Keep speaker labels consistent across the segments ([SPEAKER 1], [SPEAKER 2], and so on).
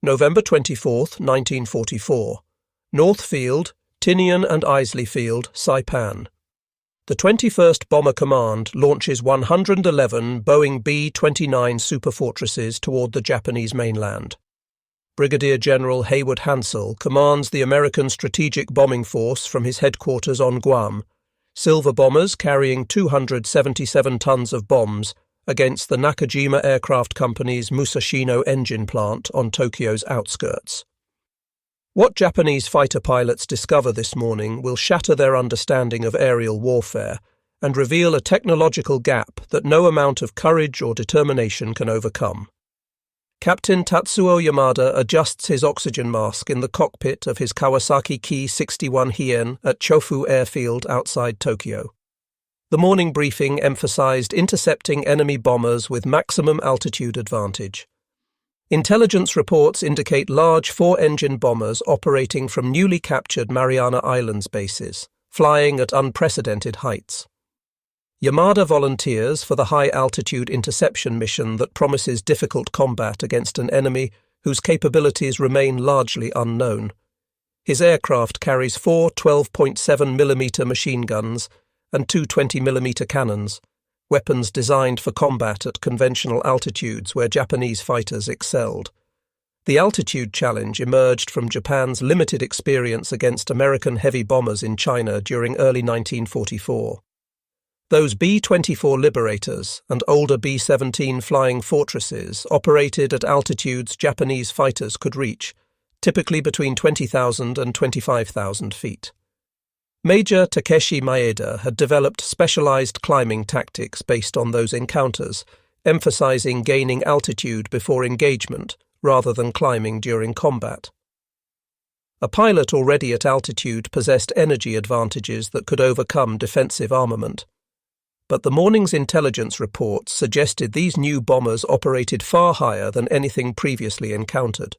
[SPEAKER 1] November 24, 1944. North Field, Tinian and Isley Field, Saipan. The 21st Bomber Command launches 111 Boeing B-29 Superfortresses toward the Japanese mainland. Brigadier General Haywood Hansell commands the American Strategic Bombing Force from his headquarters on Guam, Silver bombers carrying 277 tons of bombs against the Nakajima Aircraft Company's Musashino engine plant on Tokyo's outskirts. What Japanese fighter pilots discover this morning will shatter their understanding of aerial warfare and reveal a technological gap that no amount of courage or determination can overcome. Captain Tatsuo Yamada adjusts his oxygen mask in the cockpit of his Kawasaki Ki-61 Hien at Chofu Airfield outside Tokyo. The morning briefing emphasized intercepting enemy bombers with maximum altitude advantage. Intelligence reports indicate large four-engine bombers operating from newly captured Mariana Islands bases, flying at unprecedented heights. Yamada volunteers for the high-altitude interception mission that promises difficult combat against an enemy whose capabilities remain largely unknown. His aircraft carries four 12.7mm machine guns and two 20mm cannons, weapons designed for combat at conventional altitudes where Japanese fighters excelled. The altitude challenge emerged from Japan's limited experience against American heavy bombers in China during early 1944. Those B-24 Liberators and older B-17 Flying Fortresses operated at altitudes Japanese fighters could reach, typically between 20,000 and 25,000 feet. Major Takeshi Maeda had developed specialized climbing tactics based on those encounters, emphasizing gaining altitude before engagement rather than climbing during combat. A pilot already at altitude possessed energy advantages that could overcome defensive armament. But the morning's intelligence reports suggested these new bombers operated far higher than anything previously encountered.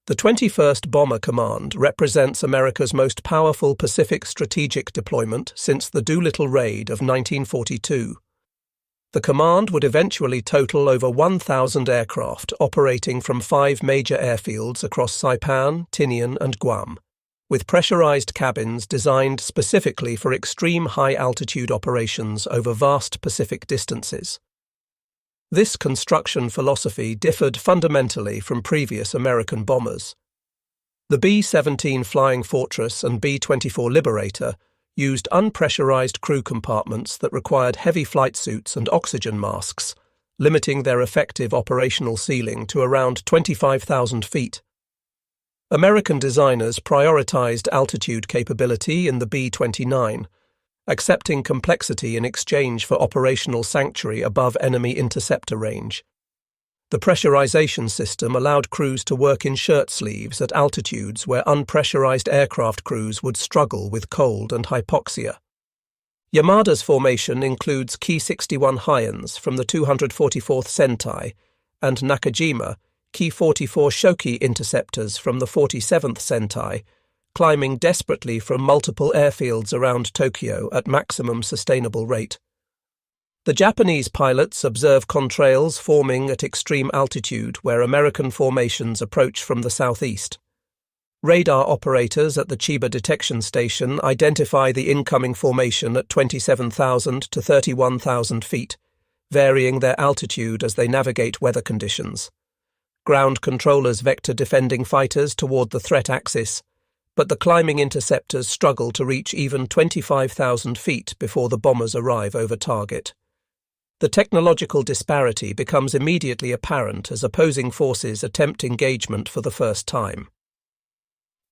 [SPEAKER 1] The 21st Bomber Command represents America's most powerful Pacific strategic deployment since the Doolittle Raid of 1942. The command would eventually total over 1,000 aircraft operating from 5 major airfields across Saipan, Tinian and Guam, with pressurized cabins designed specifically for extreme high-altitude operations over vast Pacific distances. This construction philosophy differed fundamentally from previous American bombers. The B-17 Flying Fortress and B-24 Liberator used unpressurized crew compartments that required heavy flight suits and oxygen masks, limiting their effective operational ceiling to around 25,000 feet. American designers prioritized altitude capability in the B-29, accepting complexity in exchange for operational sanctuary above enemy interceptor range. The pressurization system allowed crews to work in shirt sleeves at altitudes where unpressurized aircraft crews would struggle with cold and hypoxia. Yamada's formation includes Ki-61 Hyans from the 244th Sentai and Nakajima Ki-44 Shoki interceptors from the 47th Sentai, climbing desperately from multiple airfields around Tokyo at maximum sustainable rate. The Japanese pilots observe contrails forming at extreme altitude where American formations approach from the southeast. Radar operators at the Chiba Detection Station identify the incoming formation at 27,000 to 31,000 feet, varying their altitude as they navigate weather conditions. Ground controllers vector defending fighters toward the threat axis, but the climbing interceptors struggle to reach even 25,000 feet before the bombers arrive over target. The technological disparity becomes immediately apparent as opposing forces attempt engagement for the first time.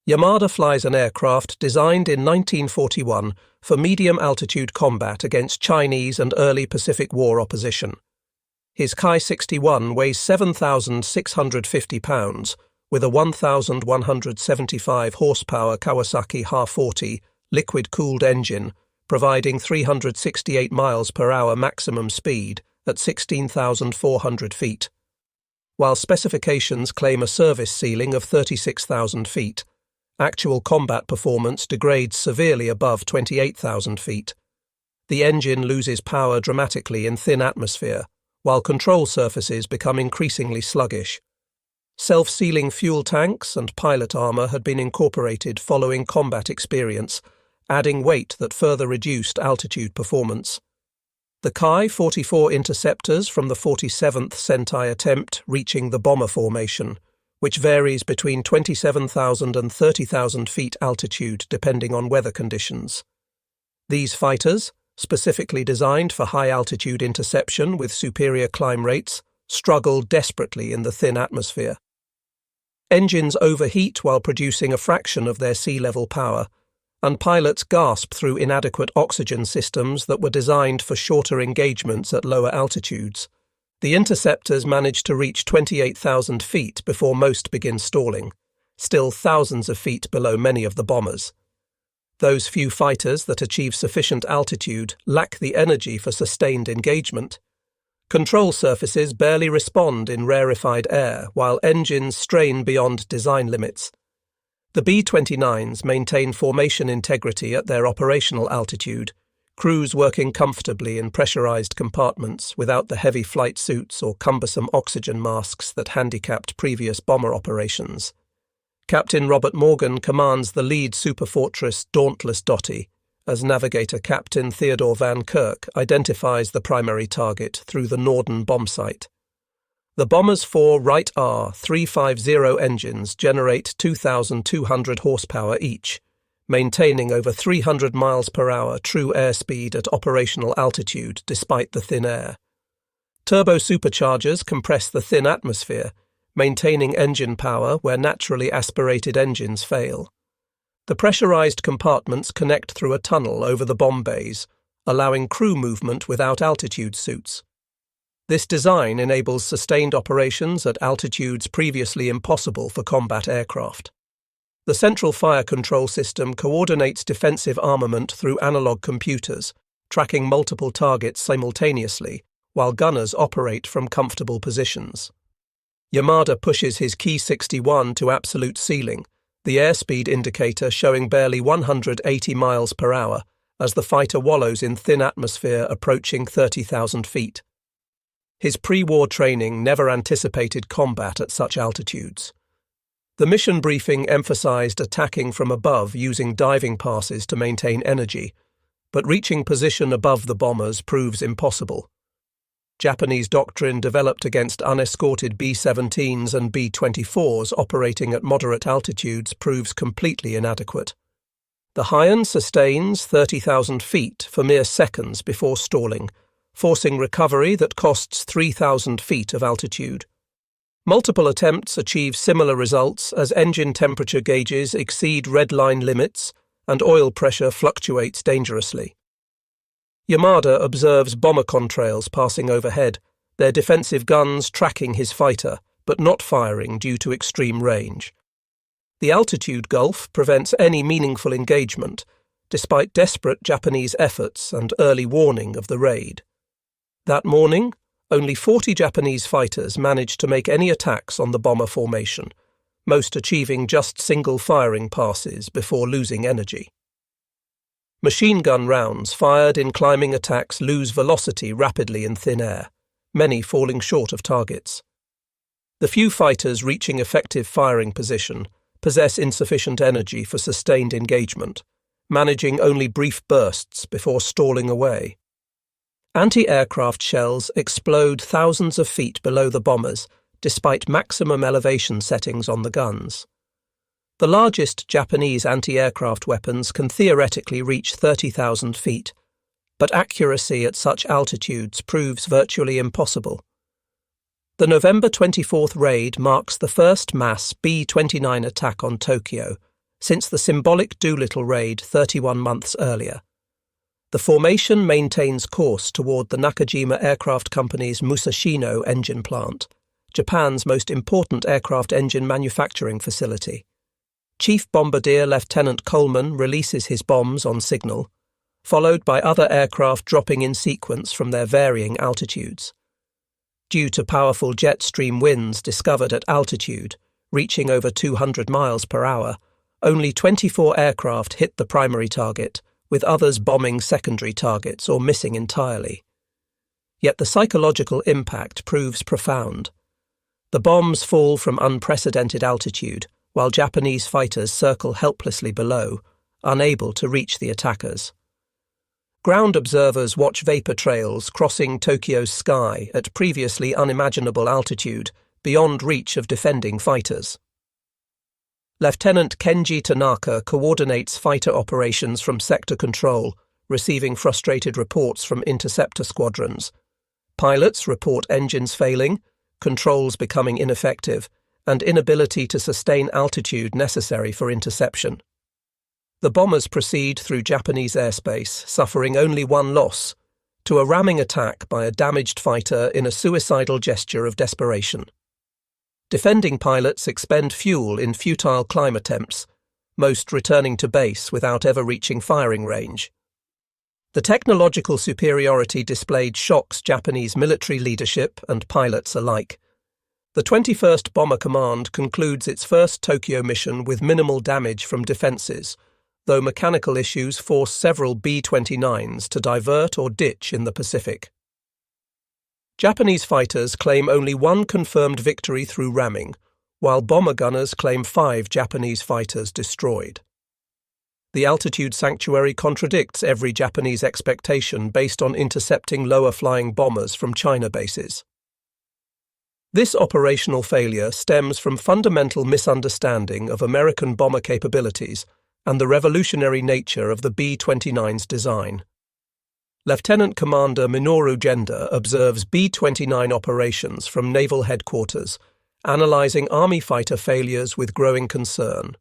[SPEAKER 1] Yamada flies an aircraft designed in 1941 for medium-altitude combat against Chinese and early Pacific War opposition. His Ki-61 weighs 7,650 pounds, with a 1,175 horsepower Kawasaki Ha-40 liquid-cooled engine, providing 368 miles per hour maximum speed at 16,400 feet. While specifications claim a service ceiling of 36,000 feet, actual combat performance degrades severely above 28,000 feet. The engine loses power dramatically in thin atmosphere, while control surfaces become increasingly sluggish. Self-sealing fuel tanks and pilot armour had been incorporated following combat experience, adding weight that further reduced altitude performance. The Ki-44 interceptors from the 47th Sentai attempt reaching the bomber formation, which varies between 27,000 and 30,000 feet altitude depending on weather conditions. These fighters, specifically designed for high-altitude interception with superior climb rates, struggle desperately in the thin atmosphere. Engines overheat while producing a fraction of their sea-level power, and pilots gasp through inadequate oxygen systems that were designed for shorter engagements at lower altitudes. The interceptors manage to reach 28,000 feet before most begin stalling, still thousands of feet below many of the bombers. Those few fighters that achieve sufficient altitude lack the energy for sustained engagement. Control surfaces barely respond in rarefied air, while engines strain beyond design limits. The B-29s maintain formation integrity at their operational altitude, crews working comfortably in pressurized compartments without the heavy flight suits or cumbersome oxygen masks that handicapped previous bomber operations. Captain Robert Morgan commands the lead Superfortress Dauntless Dottie, as Navigator Captain Theodore Van Kirk identifies the primary target through the Norden bomb site. The bomber's 4 Wright R350 engines generate 2,200 horsepower each, maintaining over 300 miles per hour true airspeed at operational altitude despite the thin air. Turbo superchargers compress the thin atmosphere, maintaining engine power where naturally aspirated engines fail. The pressurized compartments connect through a tunnel over the bomb bays, allowing crew movement without altitude suits. This design enables sustained operations at altitudes previously impossible for combat aircraft. The central fire control system coordinates defensive armament through analog computers, tracking multiple targets simultaneously, while gunners operate from comfortable positions. Yamada pushes his Ki-61 to absolute ceiling, the airspeed indicator showing barely 180 miles per hour as the fighter wallows in thin atmosphere approaching 30,000 feet. His pre-war training never anticipated combat at such altitudes. The mission briefing emphasized attacking from above using diving passes to maintain energy, but reaching position above the bombers proves impossible. Japanese doctrine developed against unescorted B-17s and B-24s operating at moderate altitudes proves completely inadequate. The Haiyan sustains 30,000 feet for mere seconds before stalling, forcing recovery that costs 3,000 feet of altitude. Multiple attempts achieve similar results as engine temperature gauges exceed red line limits and oil pressure fluctuates dangerously. Yamada observes bomber contrails passing overhead, their defensive guns tracking his fighter, but not firing due to extreme range. The altitude gulf prevents any meaningful engagement, despite desperate Japanese efforts and early warning of the raid. That morning, only 40 Japanese fighters managed to make any attacks on the bomber formation, most achieving just single firing passes before losing energy. Machine gun rounds fired in climbing attacks lose velocity rapidly in thin air, many falling short of targets. The few fighters reaching effective firing position possess insufficient energy for sustained engagement, managing only brief bursts before stalling away. Anti-aircraft shells explode thousands of feet below the bombers, despite maximum elevation settings on the guns. The largest Japanese anti-aircraft weapons can theoretically reach 30,000 feet, but accuracy at such altitudes proves virtually impossible. The November 24th raid marks the first mass B-29 attack on Tokyo since the symbolic Doolittle raid 31 months earlier. The formation maintains course toward the Nakajima Aircraft Company's Musashino engine plant, Japan's most important aircraft engine manufacturing facility. Chief Bombardier Lieutenant Coleman releases his bombs on signal, followed by other aircraft dropping in sequence from their varying altitudes. Due to powerful jet stream winds discovered at altitude, reaching over 200 miles per hour, only 24 aircraft hit the primary target, with others bombing secondary targets or missing entirely. Yet the psychological impact proves profound. The bombs fall from unprecedented altitude, while Japanese fighters circle helplessly below, unable to reach the attackers. Ground observers watch vapor trails crossing Tokyo's sky at previously unimaginable altitude, beyond reach of defending fighters. Lieutenant Kenji Tanaka coordinates fighter operations from sector control, receiving frustrated reports from interceptor squadrons. Pilots report engines failing, controls becoming ineffective, and inability to sustain altitude necessary for interception. The bombers proceed through Japanese airspace, suffering only one loss, to a ramming attack by a damaged fighter in a suicidal gesture of desperation. Defending pilots expend fuel in futile climb attempts, most returning to base without ever reaching firing range. The technological superiority displayed shocks Japanese military leadership and pilots alike. The 21st Bomber Command concludes its first Tokyo mission with minimal damage from defences, though mechanical issues force several B-29s to divert or ditch in the Pacific. Japanese fighters claim only one confirmed victory through ramming, while bomber gunners claim 5 Japanese fighters destroyed. The altitude sanctuary contradicts every Japanese expectation based on intercepting lower-flying bombers from China bases. This operational failure stems from fundamental misunderstanding of American bomber capabilities and the revolutionary nature of the B-29's design. Lieutenant Commander Minoru Genda observes B-29 operations from Naval Headquarters, analysing Army fighter failures with growing concern.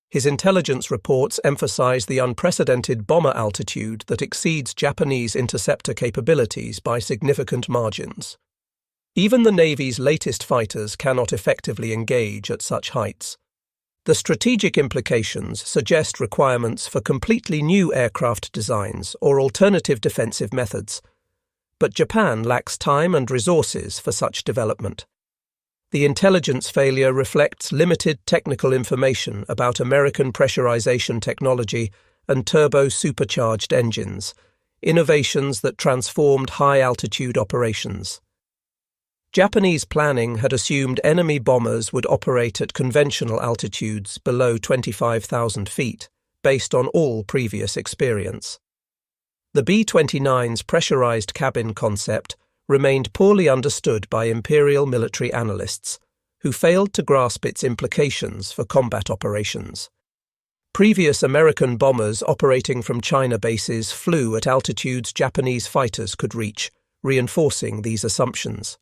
[SPEAKER 1] His intelligence reports emphasize the unprecedented bomber altitude that exceeds Japanese interceptor capabilities by significant margins. Even the Navy's latest fighters cannot effectively engage at such heights. The strategic implications suggest requirements for completely new aircraft designs or alternative defensive methods, but Japan lacks time and resources for such development. The intelligence failure reflects limited technical information about American pressurization technology and turbo-supercharged engines, innovations that transformed high-altitude operations. Japanese planning had assumed enemy bombers would operate at conventional altitudes below 25,000 feet, based on all previous experience. The B-29's pressurized cabin concept remained poorly understood by imperial military analysts, who failed to grasp its implications for combat operations. Previous American bombers operating from China bases flew at altitudes Japanese fighters could reach, reinforcing these assumptions.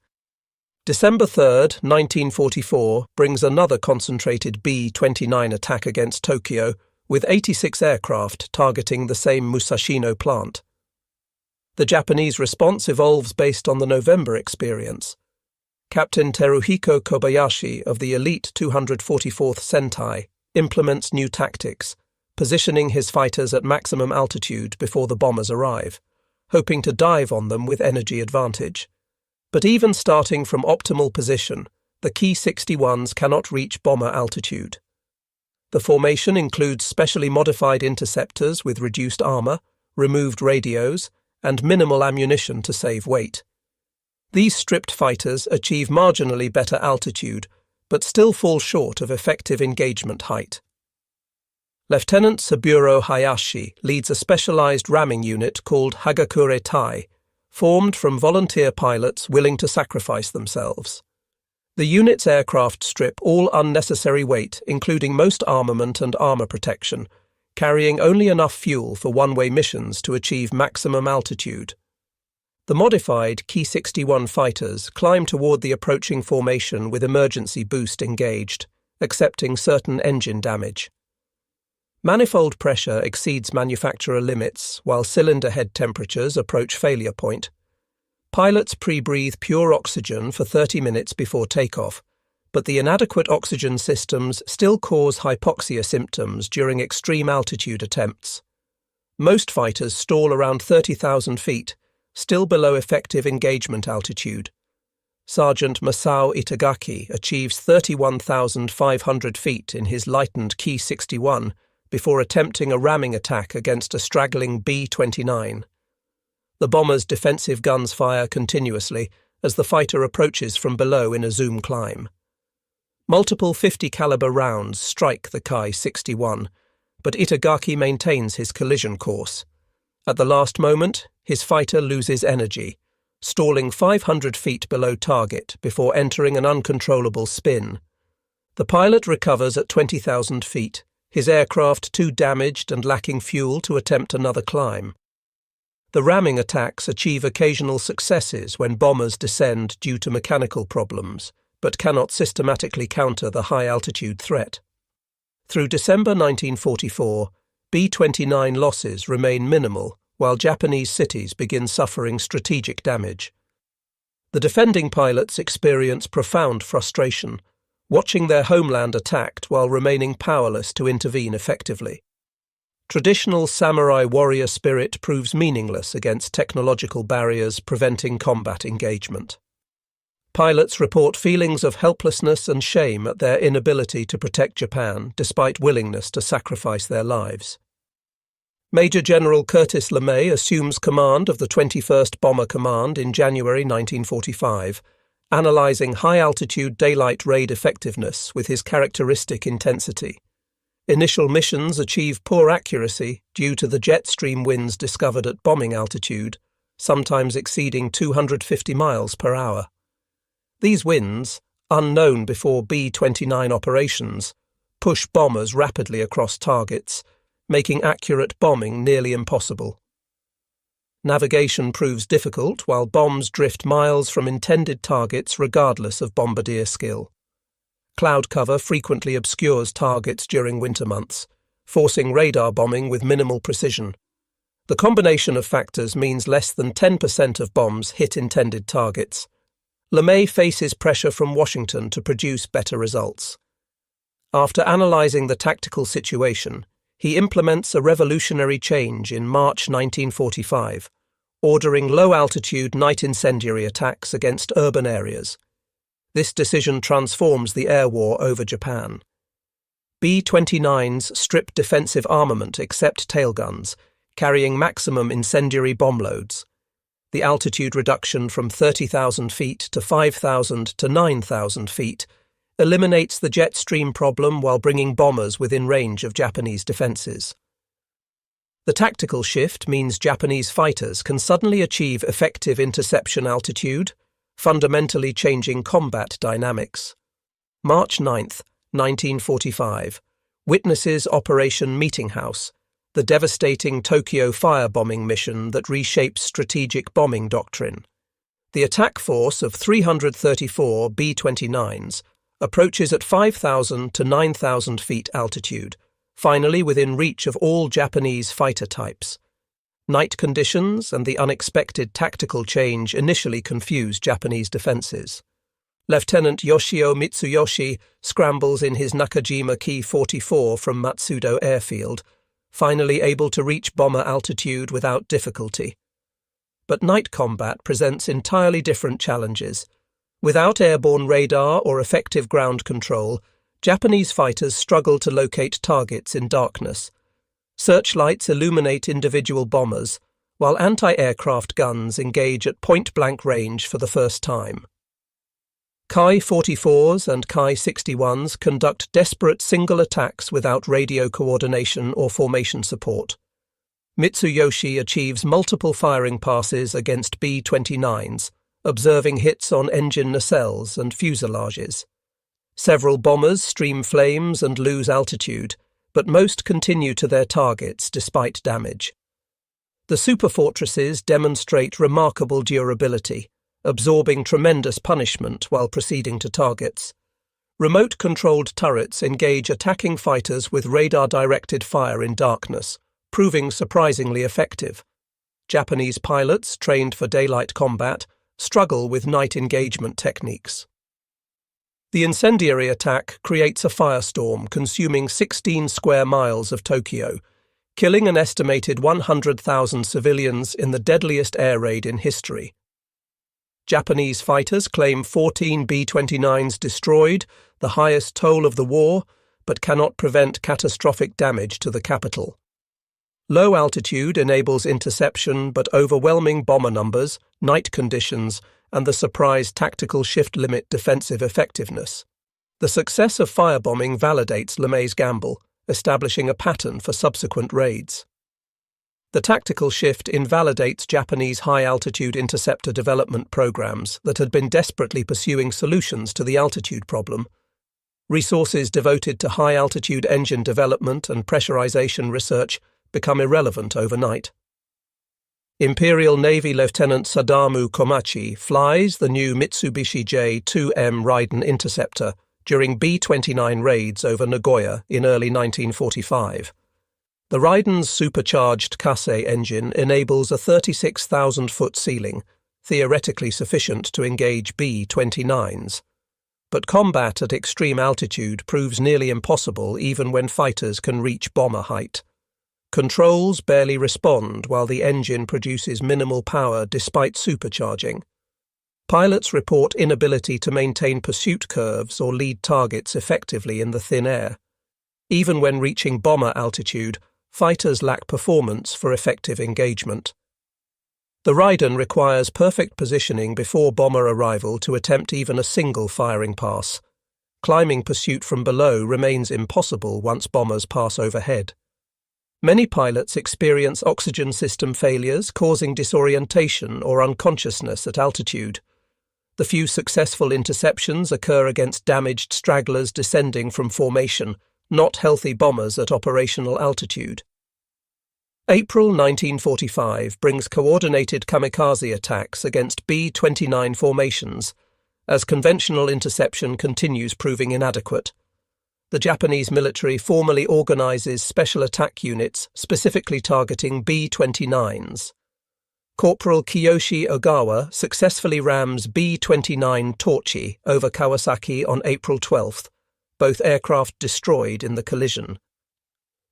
[SPEAKER 1] December 3, 1944, brings another concentrated B-29 attack against Tokyo, with 86 aircraft targeting the same Musashino plant. The Japanese response evolves based on the November experience. Captain Teruhiko Kobayashi of the elite 244th Sentai implements new tactics, positioning his fighters at maximum altitude before the bombers arrive, hoping to dive on them with energy advantage. But even starting from optimal position, the Ki-61s cannot reach bomber altitude. The formation includes specially modified interceptors with reduced armor, removed radios, and minimal ammunition to save weight. These stripped fighters achieve marginally better altitude, but still fall short of effective engagement height. Lieutenant Saburo Hayashi leads a specialized ramming unit called Hagakure Tai, formed from volunteer pilots willing to sacrifice themselves. The unit's aircraft strip all unnecessary weight, including most armament and armor protection, carrying only enough fuel for one-way missions to achieve maximum altitude. The modified Ki-61 fighters climb toward the approaching formation with emergency boost engaged, accepting certain engine damage. Manifold pressure exceeds manufacturer limits while cylinder head temperatures approach failure point. Pilots pre-breathe pure oxygen for 30 minutes before takeoff, but the inadequate oxygen systems still cause hypoxia symptoms during extreme altitude attempts. Most fighters stall around 30,000 feet, still below effective engagement altitude. Sergeant Masao Itagaki achieves 31,500 feet in his lightened Ki-61 before attempting a ramming attack against a straggling B-29. The bomber's defensive guns fire continuously, as the fighter approaches from below in a zoom climb. Multiple 50 caliber rounds strike the Ki-61, but Itagaki maintains his collision course. At the last moment, his fighter loses energy, stalling 500 feet below target before entering an uncontrollable spin. The pilot recovers at 20,000 feet, his aircraft too damaged and lacking fuel to attempt another climb. The ramming attacks achieve occasional successes when bombers descend due to mechanical problems, but cannot systematically counter the high-altitude threat. Through December 1944, B-29 losses remain minimal, while Japanese cities begin suffering strategic damage. The defending pilots experience profound frustration, watching their homeland attacked while remaining powerless to intervene effectively. Traditional samurai warrior spirit proves meaningless against technological barriers preventing combat engagement. Pilots report feelings of helplessness and shame at their inability to protect Japan despite willingness to sacrifice their lives. Major General Curtis LeMay assumes command of the 21st Bomber Command in January 1945, analyzing high-altitude daylight raid effectiveness with his characteristic intensity. Initial missions achieve poor accuracy due to the jet stream winds discovered at bombing altitude, sometimes exceeding 250 miles per hour. These winds, unknown before B-29 operations, push bombers rapidly across targets, making accurate bombing nearly impossible. Navigation proves difficult while bombs drift miles from intended targets regardless of bombardier skill. Cloud cover frequently obscures targets during winter months, forcing radar bombing with minimal precision. The combination of factors means less than 10% of bombs hit intended targets. LeMay faces pressure from Washington to produce better results. After analyzing the tactical situation, he implements a revolutionary change in March 1945, ordering low-altitude night incendiary attacks against urban areas. This decision transforms the air war over Japan. B-29s strip defensive armament except tailguns, carrying maximum incendiary bomb loads. The altitude reduction from 30,000 feet to 5,000 to 9,000 feet eliminates the jet stream problem while bringing bombers within range of Japanese defenses. The tactical shift means Japanese fighters can suddenly achieve effective interception altitude, fundamentally changing combat dynamics. March 9, 1945, witnesses Operation Meeting House, the devastating Tokyo firebombing mission that reshapes strategic bombing doctrine. The attack force of 334 B-29s approaches at 5,000 to 9,000 feet altitude, finally within reach of all Japanese fighter types. Night conditions and the unexpected tactical change initially confuse Japanese defenses. Lieutenant Yoshio Mitsuyoshi scrambles in his Nakajima Ki-44 from Matsudo Airfield, finally able to reach bomber altitude without difficulty. But night combat presents entirely different challenges. Without airborne radar or effective ground control, Japanese fighters struggle to locate targets in darkness. Searchlights illuminate individual bombers, while anti-aircraft guns engage at point-blank range for the first time. Ki-44s and Ki-61s conduct desperate single attacks without radio coordination or formation support. Mitsuyoshi achieves multiple firing passes against B-29s, observing hits on engine nacelles and fuselages. Several bombers stream flames and lose altitude, but most continue to their targets despite damage. The Superfortresses demonstrate remarkable durability, absorbing tremendous punishment while proceeding to targets. Remote-controlled turrets engage attacking fighters with radar-directed fire in darkness, proving surprisingly effective. Japanese pilots, trained for daylight combat, struggle with night engagement techniques. The incendiary attack creates a firestorm consuming 16 square miles of Tokyo, killing an estimated 100,000 civilians in the deadliest air raid in history. Japanese fighters claim 14 B-29s destroyed, the highest toll of the war, but cannot prevent catastrophic damage to the capital. Low altitude enables interception, but overwhelming bomber numbers, night conditions, and the surprise tactical shift limit defensive effectiveness. The success of firebombing validates LeMay's gamble, establishing a pattern for subsequent raids. The tactical shift invalidates Japanese high-altitude interceptor development programs that had been desperately pursuing solutions to the altitude problem. Resources devoted to high-altitude engine development and pressurization research become irrelevant overnight. Imperial Navy Lieutenant Sadamu Komachi flies the new Mitsubishi J-2M Raiden interceptor during B-29 raids over Nagoya in early 1945. The Raiden's supercharged Kase engine enables a 36,000-foot ceiling, theoretically sufficient to engage B-29s. But combat at extreme altitude proves nearly impossible even when fighters can reach bomber height. Controls barely respond while the engine produces minimal power despite supercharging. Pilots report inability to maintain pursuit curves or lead targets effectively in the thin air. Even when reaching bomber altitude, fighters lack performance for effective engagement. The Raiden requires perfect positioning before bomber arrival to attempt even a single firing pass. Climbing pursuit from below remains impossible once bombers pass overhead. Many pilots experience oxygen system failures, causing disorientation or unconsciousness at altitude. The few successful interceptions occur against damaged stragglers descending from formation, not healthy bombers at operational altitude. April 1945 brings coordinated kamikaze attacks against B-29 formations, as conventional interception continues proving inadequate. The Japanese military formally organizes special attack units specifically targeting B-29s. Corporal Kiyoshi Ogawa successfully rams B-29 Torchi over Kawasaki on April 12th, both aircraft destroyed in the collision.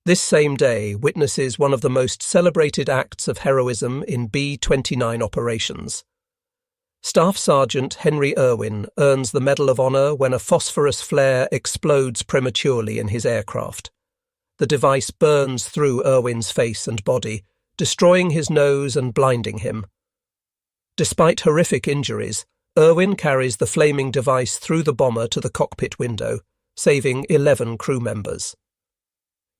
[SPEAKER 1] This same day witnesses one of the most celebrated acts of heroism in B-29 operations. Staff Sergeant Henry Irwin earns the Medal of Honor when a phosphorus flare explodes prematurely in his aircraft. The device burns through Irwin's face and body, destroying his nose and blinding him. Despite horrific injuries, Irwin carries the flaming device through the bomber to the cockpit window, saving 11 crew members.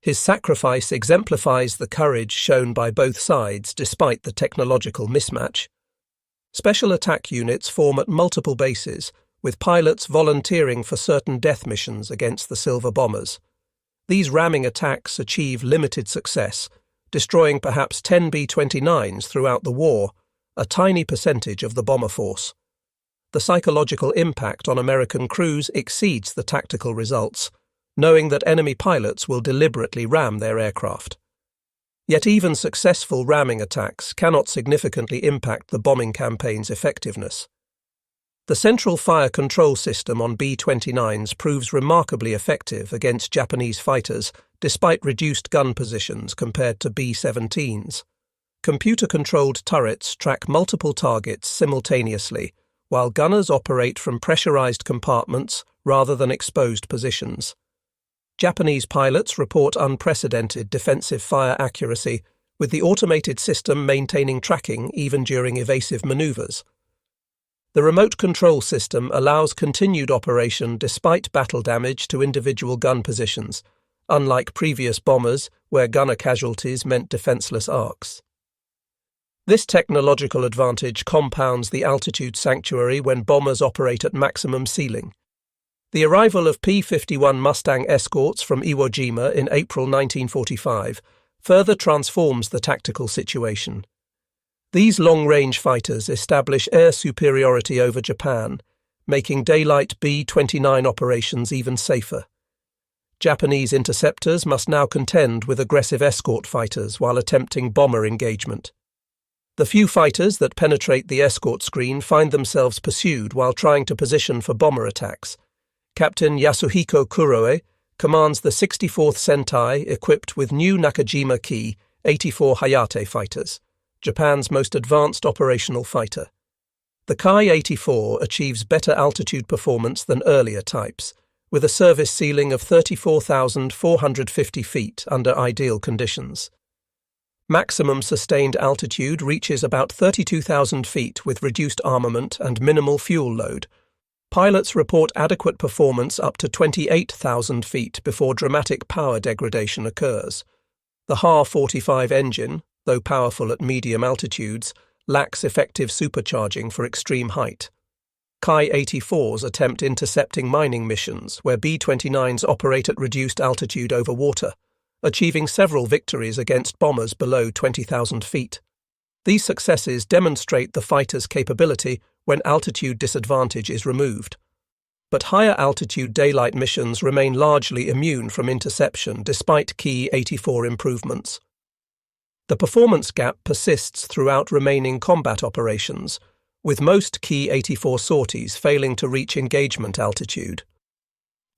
[SPEAKER 1] His sacrifice exemplifies the courage shown by both sides despite the technological mismatch. Special attack units form at multiple bases, with pilots volunteering for certain death missions against the Silver Bombers. These ramming attacks achieve limited success, destroying perhaps 10 B-29s throughout the war, a tiny percentage of the bomber force. The psychological impact on American crews exceeds the tactical results, knowing that enemy pilots will deliberately ram their aircraft. Yet even successful ramming attacks cannot significantly impact the bombing campaign's effectiveness. The central fire control system on B-29s proves remarkably effective against Japanese fighters despite reduced gun positions compared to B-17s. Computer-controlled turrets track multiple targets simultaneously, while gunners operate from pressurized compartments rather than exposed positions. Japanese pilots report unprecedented defensive fire accuracy, with the automated system maintaining tracking even during evasive maneuvers. The remote control system allows continued operation despite battle damage to individual gun positions, unlike previous bombers where gunner casualties meant defenseless arcs. This technological advantage compounds the altitude sanctuary when bombers operate at maximum ceiling. The arrival of P-51 Mustang escorts from Iwo Jima in April 1945 further transforms the tactical situation. These long-range fighters establish air superiority over Japan, making daylight B-29 operations even safer. Japanese interceptors must now contend with aggressive escort fighters while attempting bomber engagement. The few fighters that penetrate the escort screen find themselves pursued while trying to position for bomber attacks. Captain Yasuhiko Kuroe commands the 64th Sentai equipped with new Nakajima-Ki 84 Hayate fighters, Japan's most advanced operational fighter. The Ki-84 achieves better altitude performance than earlier types, with a service ceiling of 34,450 feet under ideal conditions. Maximum sustained altitude reaches about 32,000 feet with reduced armament and minimal fuel load. Pilots report adequate performance up to 28,000 feet before dramatic power degradation occurs. The Ha-45 engine, though powerful at medium altitudes, lacks effective supercharging for extreme height. Ki-84s attempt intercepting mining missions where B-29s operate at reduced altitude over water, achieving several victories against bombers below 20,000 feet. These successes demonstrate the fighter's capability when altitude disadvantage is removed. But higher altitude daylight missions remain largely immune from interception despite Ki-84 improvements. The performance gap persists throughout remaining combat operations, with most Ki-84 sorties failing to reach engagement altitude.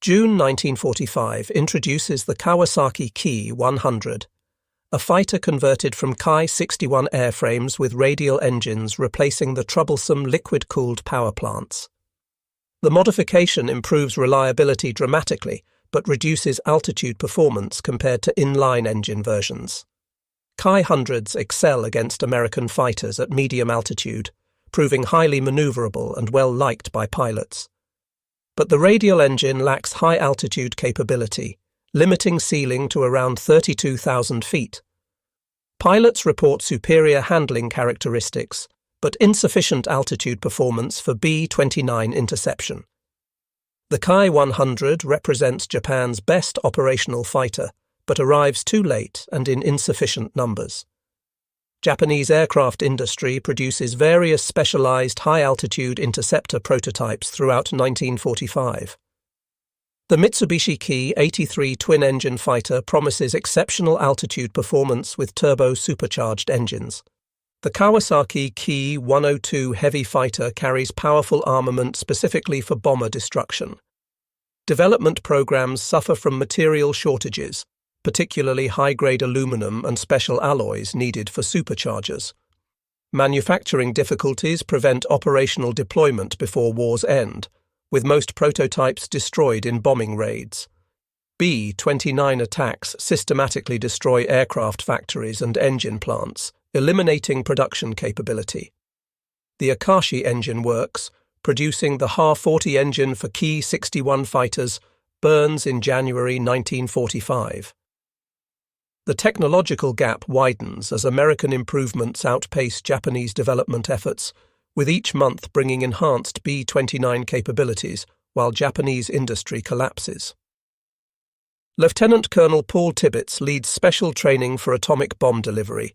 [SPEAKER 1] June 1945 introduces the Kawasaki Ki-100, a fighter converted from Ki-61 airframes with radial engines replacing the troublesome liquid-cooled power plants. The modification improves reliability dramatically, but reduces altitude performance compared to inline engine versions. Ki-100s excel against American fighters at medium altitude, proving highly maneuverable and well-liked by pilots. But the radial engine lacks high-altitude capability, limiting ceiling to around 32,000 feet. Pilots report superior handling characteristics, but insufficient altitude performance for B-29 interception. The Ki-100 represents Japan's best operational fighter, but arrives too late and in insufficient numbers. Japanese aircraft industry produces various specialized high-altitude interceptor prototypes throughout 1945. The Mitsubishi Ki-83 twin-engine fighter promises exceptional altitude performance with turbo-supercharged engines. The Kawasaki Ki-102 heavy fighter carries powerful armament specifically for bomber destruction. Development programs suffer from material shortages, particularly high-grade aluminum and special alloys needed for superchargers. Manufacturing difficulties prevent operational deployment before war's end, with most prototypes destroyed in bombing raids. B-29 attacks systematically destroy aircraft factories and engine plants, eliminating production capability. The Akashi engine works, producing the Ha-40 engine for Ki-61 fighters, burns in January 1945. The technological gap widens as American improvements outpace Japanese development efforts, with each month bringing enhanced B-29 capabilities while Japanese industry collapses. Lieutenant Colonel Paul Tibbets leads special training for atomic bomb delivery,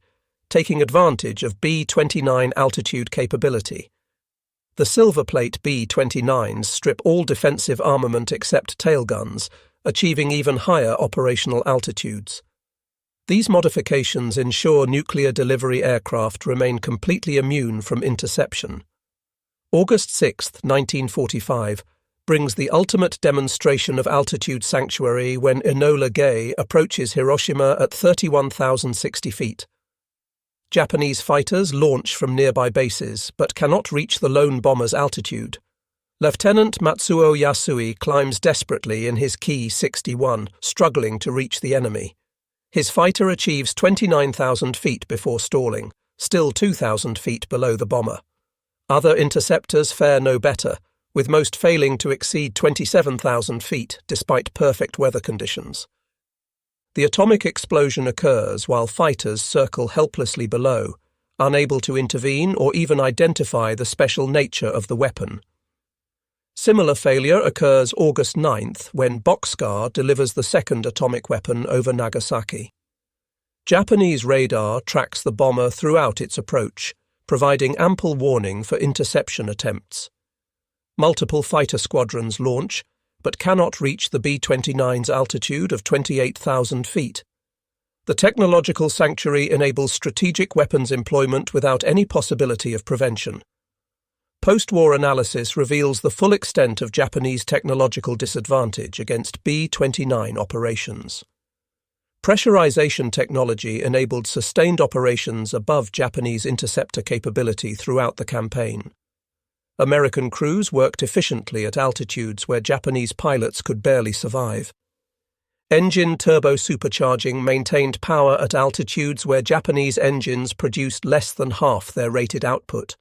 [SPEAKER 1] taking advantage of B-29 altitude capability. The Silverplate B-29s strip all defensive armament except tailguns, achieving even higher operational altitudes. These modifications ensure nuclear delivery aircraft remain completely immune from interception. August 6, 1945, brings the ultimate demonstration of altitude sanctuary when Enola Gay approaches Hiroshima at 31,060 feet. Japanese fighters launch from nearby bases but cannot reach the lone bomber's altitude. Lieutenant Matsuo Yasui climbs desperately in his Ki-61, struggling to reach the enemy. His fighter achieves 29,000 feet before stalling, still 2,000 feet below the bomber. Other interceptors fare no better, with most failing to exceed 27,000 feet despite perfect weather conditions. The atomic explosion occurs while fighters circle helplessly below, unable to intervene or even identify the special nature of the weapon. Similar failure occurs August 9th when Bockscar delivers the second atomic weapon over Nagasaki. Japanese radar tracks the bomber throughout its approach, providing ample warning for interception attempts. Multiple fighter squadrons launch, but cannot reach the B-29's altitude of 28,000 feet. The technological sanctuary enables strategic weapons employment without any possibility of prevention. Post-war analysis reveals the full extent of Japanese technological disadvantage against B-29 operations. Pressurization technology enabled sustained operations above Japanese interceptor capability throughout the campaign. American crews worked efficiently at altitudes where Japanese pilots could barely survive. Engine turbo supercharging maintained power at altitudes where Japanese engines produced less than half their rated output.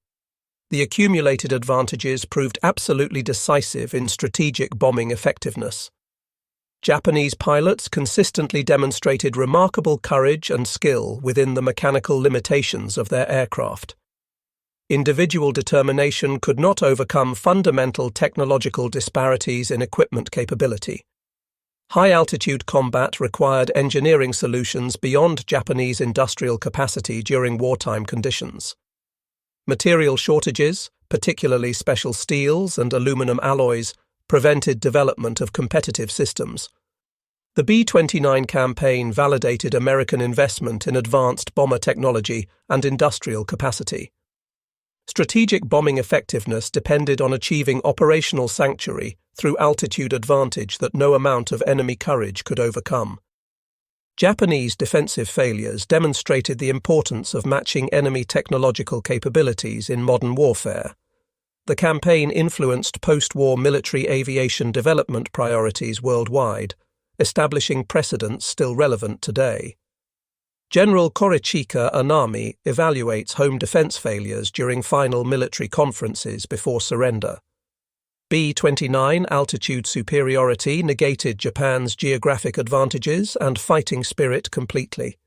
[SPEAKER 1] The accumulated advantages proved absolutely decisive in strategic bombing effectiveness. Japanese pilots consistently demonstrated remarkable courage and skill within the mechanical limitations of their aircraft. Individual determination could not overcome fundamental technological disparities in equipment capability. High-altitude combat required engineering solutions beyond Japanese industrial capacity during wartime conditions. Material shortages, particularly special steels and aluminum alloys, prevented development of competitive systems. The B-29 campaign validated American investment in advanced bomber technology and industrial capacity. Strategic bombing effectiveness depended on achieving operational sanctuary through altitude advantage that no amount of enemy courage could overcome. Japanese defensive failures demonstrated the importance of matching enemy technological capabilities in modern warfare. The campaign influenced post-war military aviation development priorities worldwide, establishing precedents still relevant today. General Korichika Anami evaluates home defense failures during final military conferences before surrender. B-29 altitude superiority negated Japan's geographic advantages and fighting spirit completely.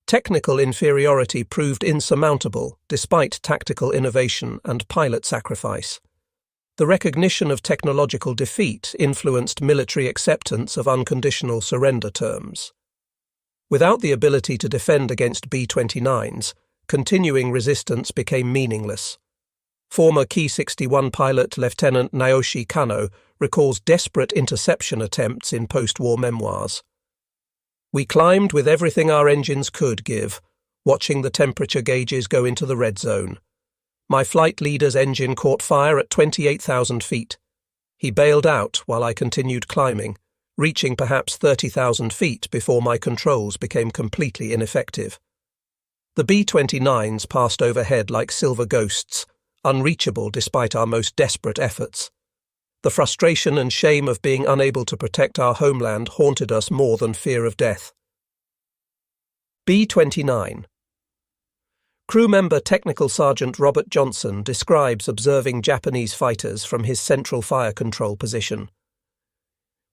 [SPEAKER 1] Technical inferiority proved insurmountable despite tactical innovation and pilot sacrifice. The recognition of technological defeat influenced military acceptance of unconditional surrender terms. Without the ability to defend against B-29s, continuing resistance became meaningless. Former Ki-61 pilot Lieutenant Naoshi Kano recalls desperate interception attempts in post-war memoirs. "We climbed with everything our engines could give, watching the temperature gauges go into the red zone. My flight leader's engine caught fire at 28,000 feet. He bailed out while I continued climbing, reaching perhaps 30,000 feet before my controls became completely ineffective." The B-29s passed overhead like silver ghosts, unreachable despite our most desperate efforts. The frustration and shame of being unable to protect our homeland haunted us more than fear of death. B-29. Crew member Technical Sergeant Robert Johnson describes observing Japanese fighters from his central fire control position.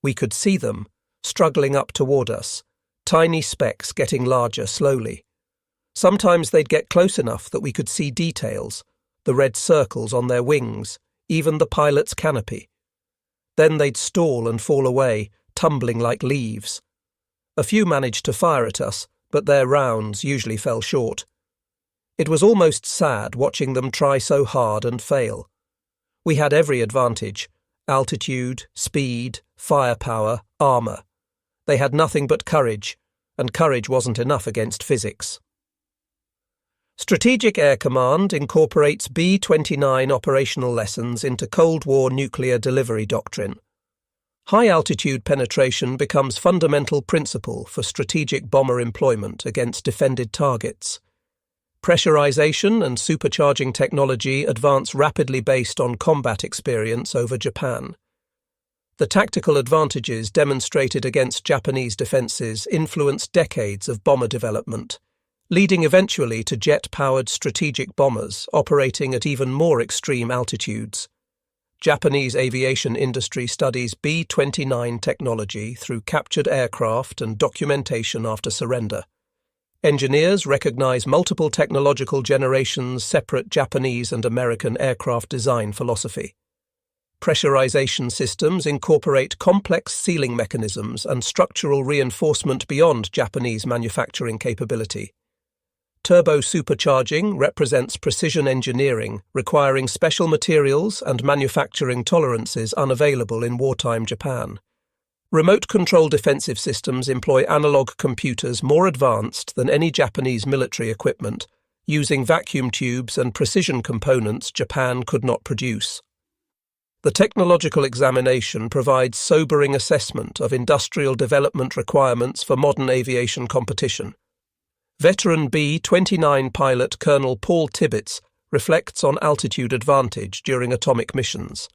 [SPEAKER 1] "We could see them, struggling up toward us, tiny specks getting larger slowly. Sometimes they'd get close enough that we could see details, the red circles on their wings, even the pilot's canopy. Then they'd stall and fall away, tumbling like leaves. A few managed to fire at us, but their rounds usually fell short. It was almost sad watching them try so hard and fail. We had every advantage: altitude, speed, firepower, armour. They had nothing but courage, and courage wasn't enough against physics." Strategic Air Command incorporates B-29 operational lessons into Cold War nuclear delivery doctrine. High-altitude penetration becomes fundamental principle for strategic bomber employment against defended targets. Pressurization and supercharging technology advance rapidly based on combat experience over Japan. The tactical advantages demonstrated against Japanese defences influenced decades of bomber development, leading eventually to jet-powered strategic bombers operating at even more extreme altitudes. Japanese aviation industry studies B-29 technology through captured aircraft and documentation after surrender. Engineers recognize multiple technological generations' separate Japanese and American aircraft design philosophy. Pressurization systems incorporate complex sealing mechanisms and structural reinforcement beyond Japanese manufacturing capability. Turbo supercharging represents precision engineering, requiring special materials and manufacturing tolerances unavailable in wartime Japan. Remote control defensive systems employ analog computers more advanced than any Japanese military equipment, using vacuum tubes and precision components Japan could not produce. The technological examination provides sobering assessment of industrial development requirements for modern aviation competition. Veteran B-29 pilot Colonel Paul Tibbets reflects on altitude advantage during atomic missions.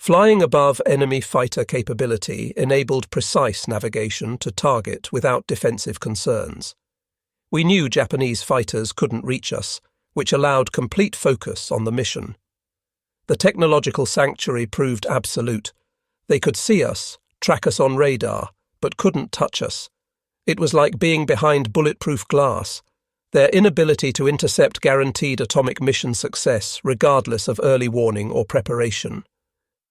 [SPEAKER 1] Flying above enemy fighter capability enabled precise navigation to target without defensive concerns. We knew Japanese fighters couldn't reach us, which allowed complete focus on the mission. The technological sanctuary proved absolute. They could see us, track us on radar, but couldn't touch us. It was like being behind bulletproof glass. Their inability to intercept guaranteed atomic mission success regardless of early warning or preparation.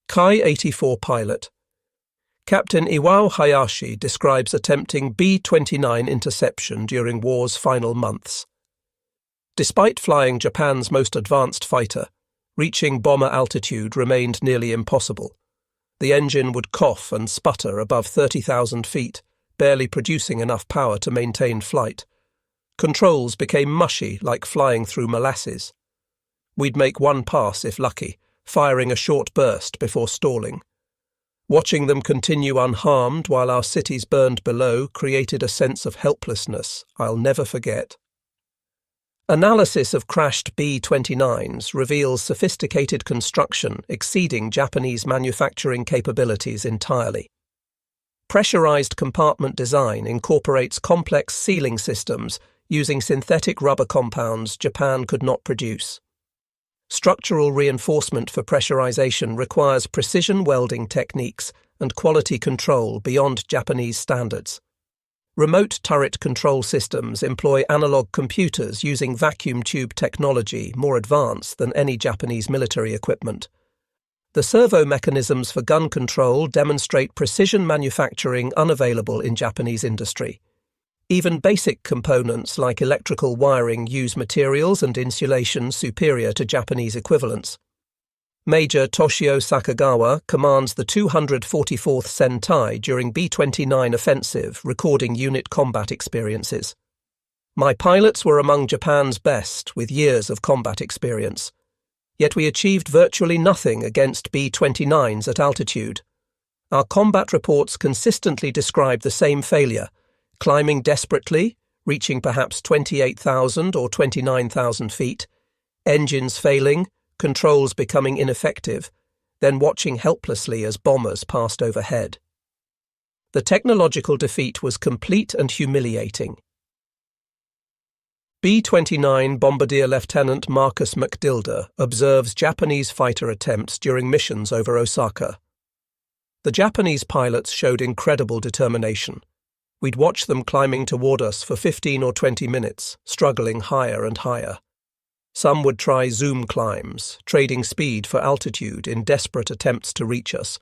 [SPEAKER 1] Ki-84 pilot. Captain Iwao Hayashi describes attempting B-29 interception during war's final months. Despite flying Japan's most advanced fighter, reaching bomber altitude remained nearly impossible. The engine would cough and sputter above 30,000 feet, barely producing enough power to maintain flight. Controls became mushy like flying through molasses. We'd make one pass if lucky, firing a short burst before stalling. Watching them continue unharmed while our cities burned below created a sense of helplessness I'll never forget. Analysis of crashed B-29s reveals sophisticated construction exceeding Japanese manufacturing capabilities entirely. Pressurized compartment design incorporates complex sealing systems using synthetic rubber compounds Japan could not produce. Structural reinforcement for pressurization requires precision welding techniques and quality control beyond Japanese standards. Remote turret control systems employ analog computers using vacuum tube technology more advanced than any Japanese military equipment. The servo mechanisms for gun control demonstrate precision manufacturing unavailable in Japanese industry. Even basic components like electrical wiring use materials and insulation superior to Japanese equivalents. Major Toshio Sakagawa commands the 244th Sentai during B-29 offensive, recording unit combat experiences. My pilots were among Japan's best, with years of combat experience. Yet we achieved virtually nothing against B-29s at altitude. Our combat reports consistently describe the same failure: climbing desperately, reaching perhaps 28,000 or 29,000 feet, engines failing, controls becoming ineffective, then watching helplessly as bombers passed overhead. The technological defeat was complete and humiliating. B-29 Bombardier Lieutenant Marcus McDilder observes Japanese fighter attempts during missions over Osaka. The Japanese pilots showed incredible determination. We'd watch them climbing toward us for 15 or 20 minutes, struggling higher and higher. Some would try zoom climbs, trading speed for altitude in desperate attempts to reach us.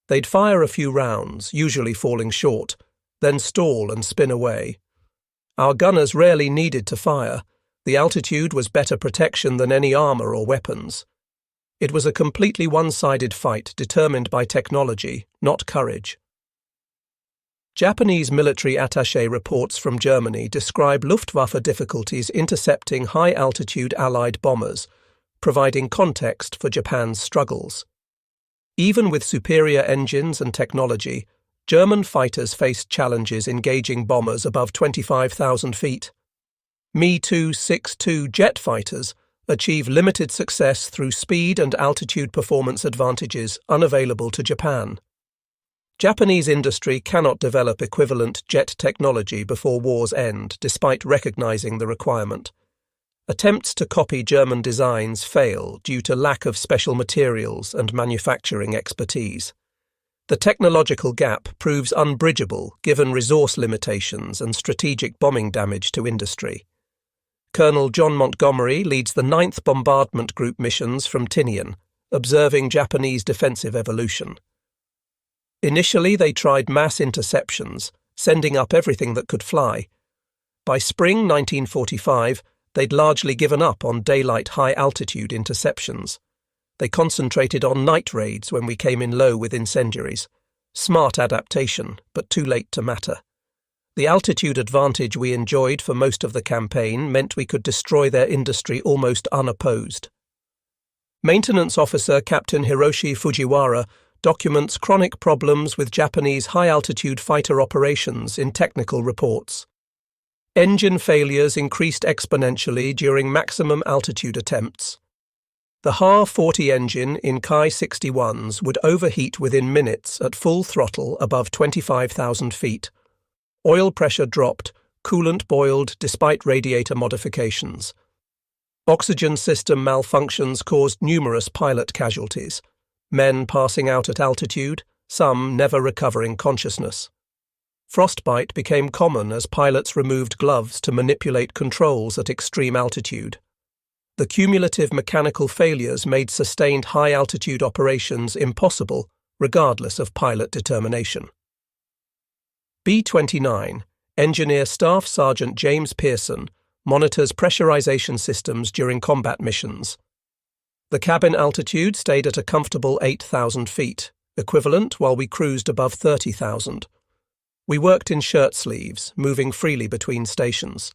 [SPEAKER 1] They'd fire a few rounds, usually falling short, then stall and spin away. Our gunners rarely needed to fire. The altitude was better protection than any armor or weapons. It was a completely one-sided fight determined by technology, not courage. Japanese military attaché reports from Germany describe Luftwaffe difficulties intercepting high-altitude Allied bombers, providing context for Japan's struggles. Even with superior engines and technology, German fighters faced challenges engaging bombers above 25,000 feet. Mi-262 jet fighters achieve limited success through speed and altitude performance advantages unavailable to Japan. Japanese industry cannot develop equivalent jet technology before war's end, despite recognizing the requirement. Attempts to copy German designs fail due to lack of special materials and manufacturing expertise. The technological gap proves unbridgeable given resource limitations and strategic bombing damage to industry. Colonel John Montgomery leads the 9th Bombardment Group missions from Tinian, observing Japanese defensive evolution. Initially, they tried mass interceptions, sending up everything that could fly. By spring 1945, they'd largely given up on daylight high-altitude interceptions. They concentrated on night raids when we came in low with incendiaries. Smart adaptation, but too late to matter. The altitude advantage we enjoyed for most of the campaign meant we could destroy their industry almost unopposed. Maintenance Officer Captain Hiroshi Fujiwara documents chronic problems with Japanese high-altitude fighter operations in technical reports. Engine failures increased exponentially during maximum altitude attempts. The Ha-40 engine in Ki-61s would overheat within minutes at full throttle above 25,000 feet. Oil pressure dropped, coolant boiled despite radiator modifications. Oxygen system malfunctions caused numerous pilot casualties, men passing out at altitude, some never recovering consciousness. Frostbite became common as pilots removed gloves to manipulate controls at extreme altitude. The cumulative mechanical failures made sustained high-altitude operations impossible, regardless of pilot determination. B-29, Engineer Staff Sergeant James Pearson, monitors pressurization systems during combat missions. The cabin altitude stayed at a comfortable 8,000 feet, equivalent while we cruised above 30,000. We worked in shirt sleeves, moving freely between stations.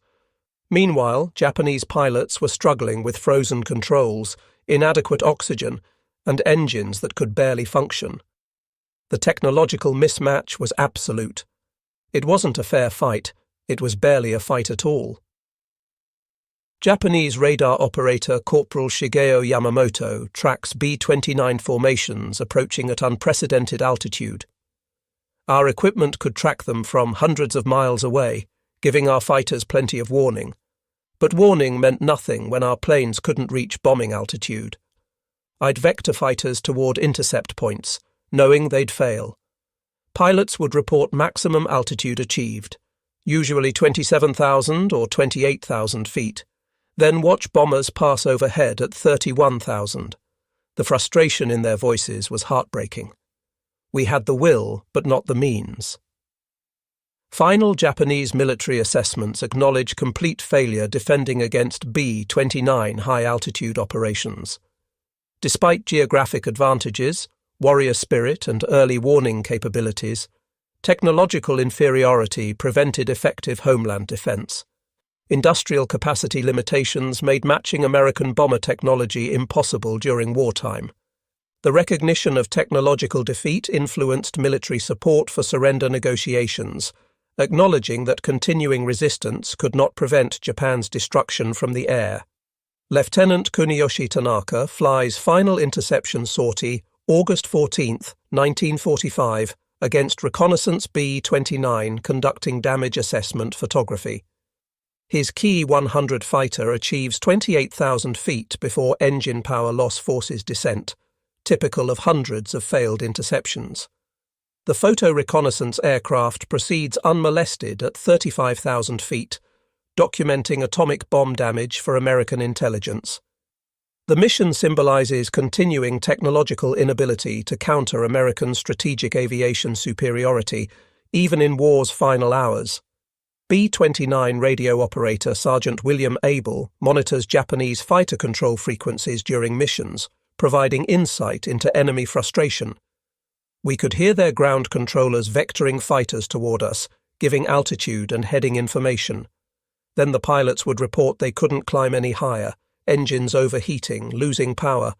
[SPEAKER 1] Meanwhile, Japanese pilots were struggling with frozen controls, inadequate oxygen, and engines that could barely function. The technological mismatch was absolute. It wasn't a fair fight, it was barely a fight at all. Japanese radar operator Corporal Shigeo Yamamoto tracks B-29 formations approaching at unprecedented altitude. Our equipment could track them from hundreds of miles away, giving our fighters plenty of warning. But warning meant nothing when our planes couldn't reach bombing altitude. I'd vector fighters toward intercept points, knowing they'd fail. Pilots would report maximum altitude achieved, usually 27,000 or 28,000 feet, then watch bombers pass overhead at 31,000. The frustration in their voices was heartbreaking. We had the will, but not the means. Final Japanese military assessments acknowledge complete failure defending against B-29 high-altitude operations. Despite geographic advantages, warrior spirit and early warning capabilities, technological inferiority prevented effective homeland defense. Industrial capacity limitations made matching American bomber technology impossible during wartime. The recognition of technological defeat influenced military support for surrender negotiations, acknowledging that continuing resistance could not prevent Japan's destruction from the air. Lieutenant Kuniyoshi Tanaka flies final interception sortie August 14, 1945, against reconnaissance B-29 conducting damage assessment photography. His Ki-100 fighter achieves 28,000 feet before engine power loss forces descent, typical of hundreds of failed interceptions. The photo reconnaissance aircraft proceeds unmolested at 35,000 feet, documenting atomic bomb damage for American intelligence. The mission symbolizes continuing technological inability to counter American strategic aviation superiority, even in war's final hours. B-29 radio operator Sergeant William Abel monitors Japanese fighter control frequencies during missions, providing insight into enemy frustration. We could hear their ground controllers vectoring fighters toward us, giving altitude and heading information. Then the pilots would report they couldn't climb any higher, engines overheating, losing power.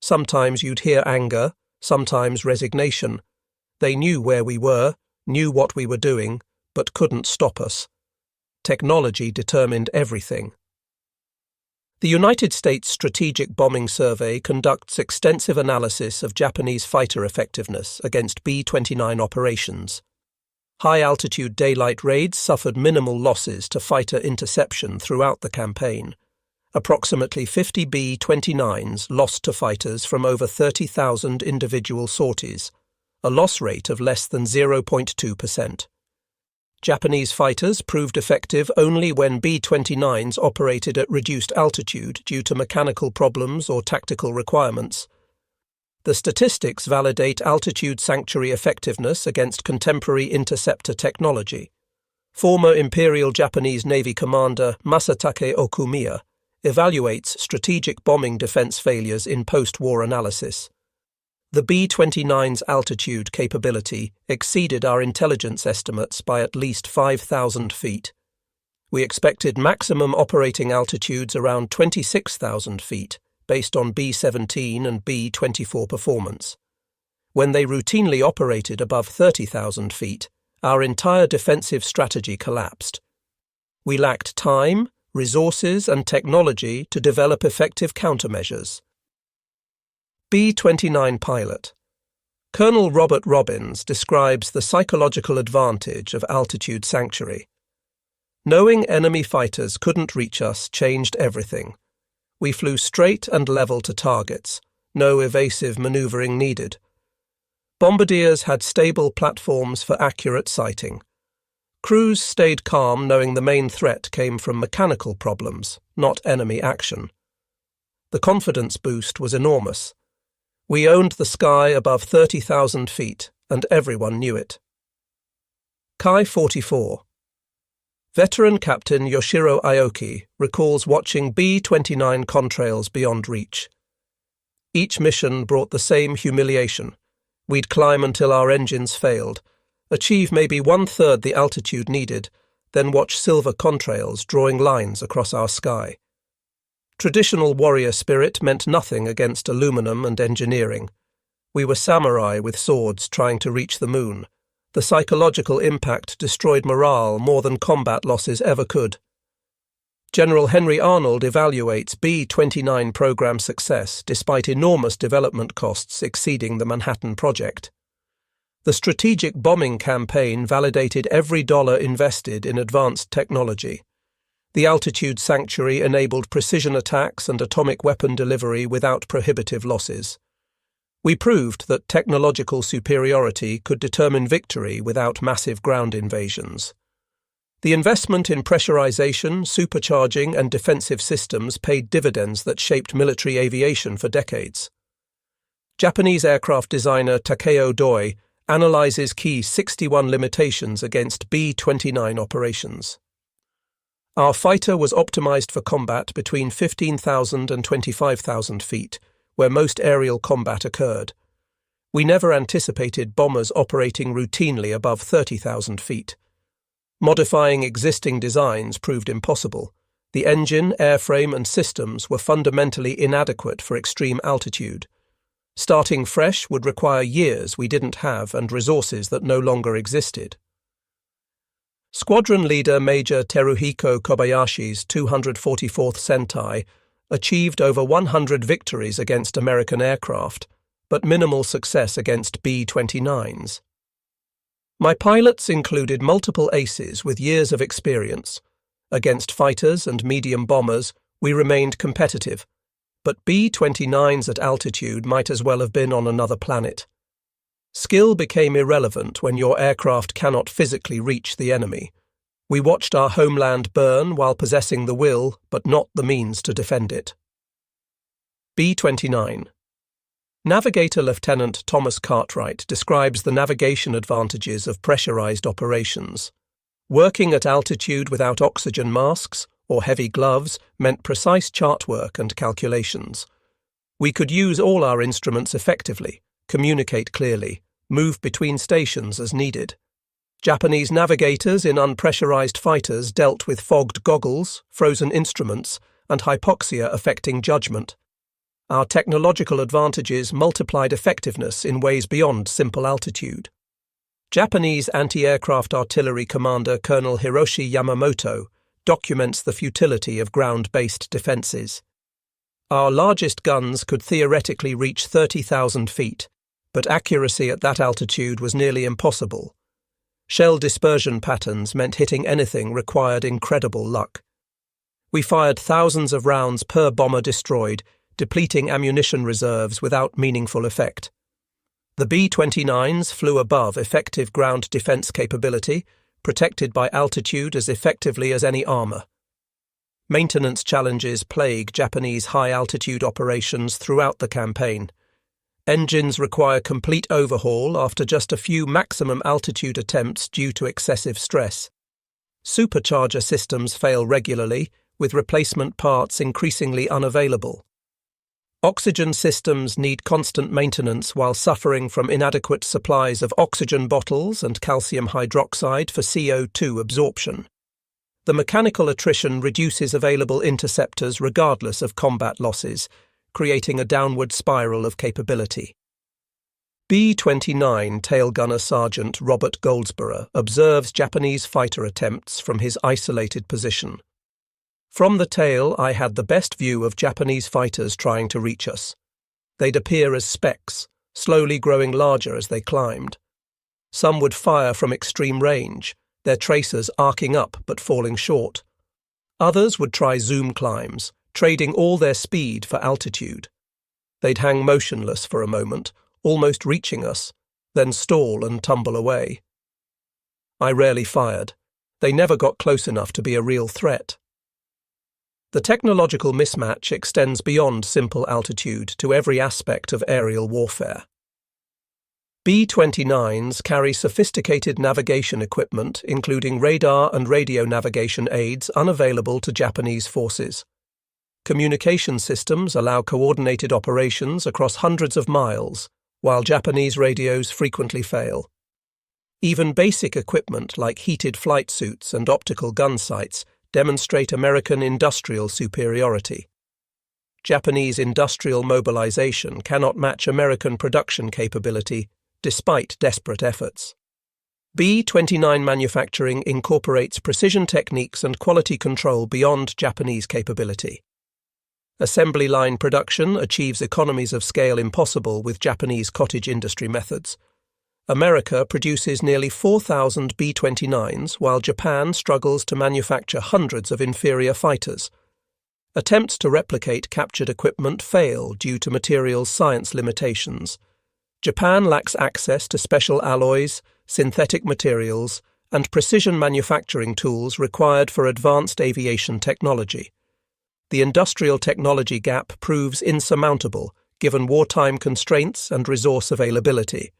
[SPEAKER 1] Sometimes you'd hear anger, sometimes resignation. They knew where we were, knew what we were doing, but couldn't stop us. Technology determined everything. The United States Strategic Bombing Survey conducts extensive analysis of Japanese fighter effectiveness against B-29 operations. High-altitude daylight raids suffered minimal losses to fighter interception throughout the campaign. Approximately 50 B-29s lost to fighters from over 30,000 individual sorties, a loss rate of less than 0.2%. Japanese fighters proved effective only when B-29s operated at reduced altitude due to mechanical problems or tactical requirements. The statistics validate altitude sanctuary effectiveness against contemporary interceptor technology. Former Imperial Japanese Navy Commander Masatake Okumiya evaluates strategic bombing defense failures in post-war analysis. The B-29's altitude capability exceeded our intelligence estimates by at least 5,000 feet. We expected maximum operating altitudes around 26,000 feet, based on B-17 and B-24 performance. When they routinely operated above 30,000 feet, our entire defensive strategy collapsed. We lacked time, resources, and technology to develop effective countermeasures. B-29 pilot. Colonel Robert Robbins describes the psychological advantage of altitude sanctuary. Knowing enemy fighters couldn't reach us changed everything. We flew straight and level to targets, no evasive maneuvering needed. Bombardiers had stable platforms for accurate sighting. Crews stayed calm knowing the main threat came from mechanical problems, not enemy action. The confidence boost was enormous. We owned the sky above 30,000 feet, and everyone knew it. Kai 44. Veteran Captain Yoshiro Aoki recalls watching B-29 contrails beyond reach. Each mission brought the same humiliation. We'd climb until our engines failed, achieve maybe 1/3 the altitude needed, then watch silver contrails drawing lines across our sky. Traditional warrior spirit meant nothing against aluminum and engineering. We were samurai with swords trying to reach the moon. The psychological impact destroyed morale more than combat losses ever could. General Henry Arnold evaluates B-29 program success despite enormous development costs exceeding the Manhattan Project. The strategic bombing campaign validated every dollar invested in advanced technology. The altitude sanctuary enabled precision attacks and atomic weapon delivery without prohibitive losses. We proved that technological superiority could determine victory without massive ground invasions. The investment in pressurization, supercharging, and defensive systems paid dividends that shaped military aviation for decades. Japanese aircraft designer Takeo Doi analyzes key 61 limitations against B-29 operations. Our fighter was optimized for combat between 15,000 and 25,000 feet, where most aerial combat occurred. We never anticipated bombers operating routinely above 30,000 feet. Modifying existing designs proved impossible. The engine, airframe, and systems were fundamentally inadequate for extreme altitude. Starting fresh would require years we didn't have and resources that no longer existed. Squadron leader Major Teruhiko Kobayashi's 244th Sentai achieved over 100 victories against American aircraft, but minimal success against B-29s. My pilots included multiple aces with years of experience. Against fighters and medium bombers, we remained competitive, but B-29s at altitude might as well have been on another planet. Skill became irrelevant when your aircraft cannot physically reach the enemy. We watched our homeland burn while possessing the will, but not the means to defend it. B-29. Navigator Lieutenant Thomas Cartwright describes the navigation advantages of pressurized operations. Working at altitude without oxygen masks or heavy gloves meant precise chart work and calculations. We could use all our instruments effectively, communicate clearly, move between stations as needed. Japanese navigators in unpressurized fighters dealt with fogged goggles, frozen instruments, and hypoxia affecting judgment. Our technological advantages multiplied effectiveness in ways beyond simple altitude. Japanese anti-aircraft artillery commander Colonel Hiroshi Yamamoto documents the futility of ground-based defenses. Our largest guns could theoretically reach 30,000 feet, but accuracy at that altitude was nearly impossible. Shell dispersion patterns meant hitting anything required incredible luck. We fired thousands of rounds per bomber destroyed, depleting ammunition reserves without meaningful effect. The B-29s flew above effective ground defense capability, protected by altitude as effectively as any armor. Maintenance challenges plague Japanese high-altitude operations throughout the campaign. Engines require complete overhaul after just a few maximum altitude attempts due to excessive stress. Supercharger systems fail regularly, with replacement parts increasingly unavailable. Oxygen systems need constant maintenance while suffering from inadequate supplies of oxygen bottles and calcium hydroxide for CO2 absorption. The mechanical attrition reduces available interceptors regardless of combat losses, creating a downward spiral of capability. B-29 Tail Gunner Sergeant Robert Goldsborough observes Japanese fighter attempts from his isolated position. From the tail, I had the best view of Japanese fighters trying to reach us. They'd appear as specks, slowly growing larger as they climbed. Some would fire from extreme range, their tracers arcing up but falling short. Others would try zoom climbs, trading all their speed for altitude. They'd hang motionless for a moment, almost reaching us, then stall and tumble away. I rarely fired. They never got close enough to be a real threat. The technological mismatch extends beyond simple altitude to every aspect of aerial warfare. B-29s carry sophisticated navigation equipment, including radar and radio navigation aids unavailable to Japanese forces. Communication systems allow coordinated operations across hundreds of miles, while Japanese radios frequently fail. Even basic equipment like heated flight suits and optical gun sights demonstrate American industrial superiority. Japanese industrial mobilization cannot match American production capability, despite desperate efforts. B-29 manufacturing incorporates precision techniques and quality control beyond Japanese capability. Assembly line production achieves economies of scale impossible with Japanese cottage industry methods. America produces nearly 4,000 B-29s, while Japan struggles to manufacture hundreds of inferior fighters. Attempts to replicate captured equipment fail due to materials science limitations. Japan lacks access to special alloys, synthetic materials, and precision manufacturing tools required for advanced aviation technology. The industrial technology gap proves insurmountable, given wartime constraints and resource availability.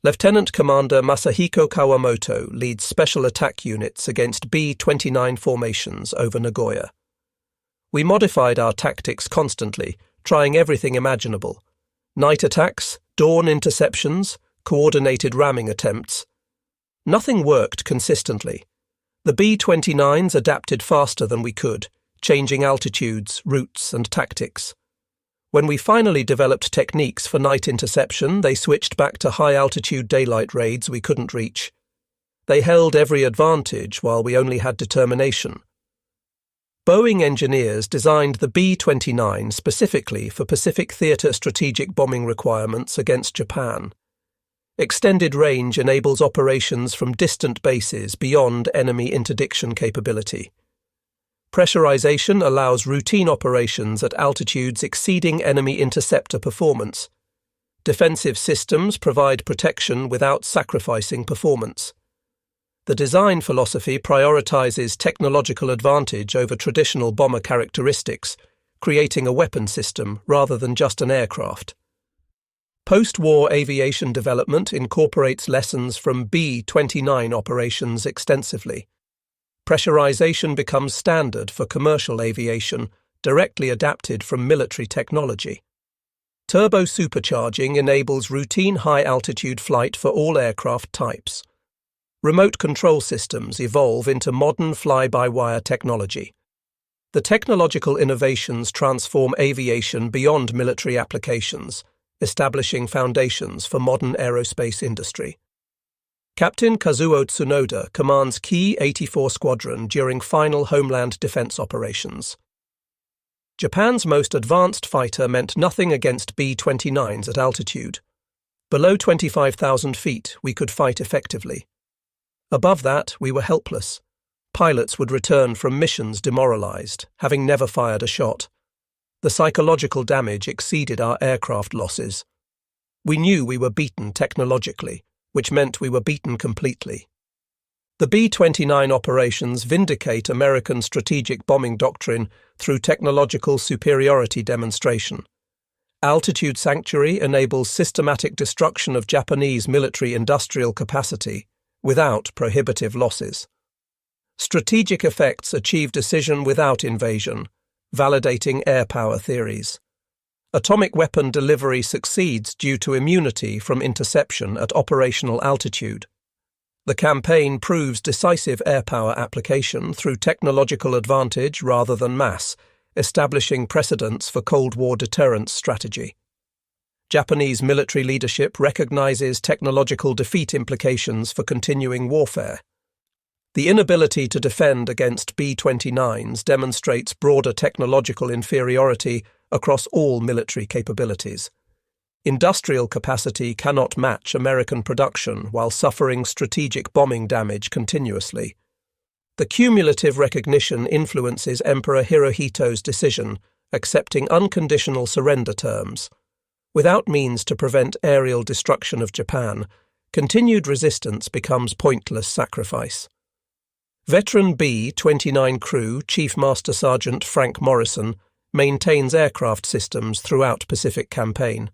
[SPEAKER 1] Lieutenant Commander Masahiko Kawamoto leads special attack units against B-29 formations over Nagoya. We modified our tactics constantly, trying everything imaginable. Night attacks, dawn interceptions, coordinated ramming attempts. Nothing worked consistently. The B-29s adapted faster than we could, changing altitudes, routes, and tactics. When we finally developed techniques for night interception, they switched back to high-altitude daylight raids we couldn't reach. They held every advantage while we only had determination. Boeing engineers designed the B-29 specifically for Pacific Theater strategic bombing requirements against Japan. Extended range enables operations from distant bases beyond enemy interdiction capability. Pressurization allows routine operations at altitudes exceeding enemy interceptor performance. Defensive systems provide protection without sacrificing performance. The design philosophy prioritizes technological advantage over traditional bomber characteristics, creating a weapon system rather than just an aircraft. Post-war aviation development incorporates lessons from B-29 operations extensively. Pressurization becomes standard for commercial aviation, directly adapted from military technology. Turbo supercharging enables routine high-altitude flight for all aircraft types. Remote control systems evolve into modern fly-by-wire technology. The technological innovations transform aviation beyond military applications, establishing foundations for modern aerospace industry. Captain Kazuo Tsunoda commands Key 84 Squadron during final Homeland Defense operations. Japan's most advanced fighter meant nothing against B-29s at altitude. Below 25,000 feet, we could fight effectively. Above that, we were helpless. Pilots would return from missions demoralized, having never fired a shot. The psychological damage exceeded our aircraft losses. We knew we were beaten technologically, which meant we were beaten completely. The B-29 operations vindicate American strategic bombing doctrine through technological superiority demonstration. Altitude sanctuary enables systematic destruction of Japanese military industrial capacity without prohibitive losses. Strategic effects achieve decision without invasion, validating air power theories. Atomic weapon delivery succeeds due to immunity from interception at operational altitude. The campaign proves decisive air power application through technological advantage rather than mass, establishing precedents for Cold War deterrence strategy. Japanese military leadership recognizes technological defeat implications for continuing warfare. The inability to defend against B-29s demonstrates broader technological inferiority across all military capabilities. Industrial capacity cannot match American production while suffering strategic bombing damage continuously. The cumulative recognition influences Emperor Hirohito's decision, accepting unconditional surrender terms. Without means to prevent aerial destruction of Japan, continued resistance becomes pointless sacrifice. Veteran B-29 crew Chief Master Sergeant Frank Morrison maintains aircraft systems throughout Pacific Campaign.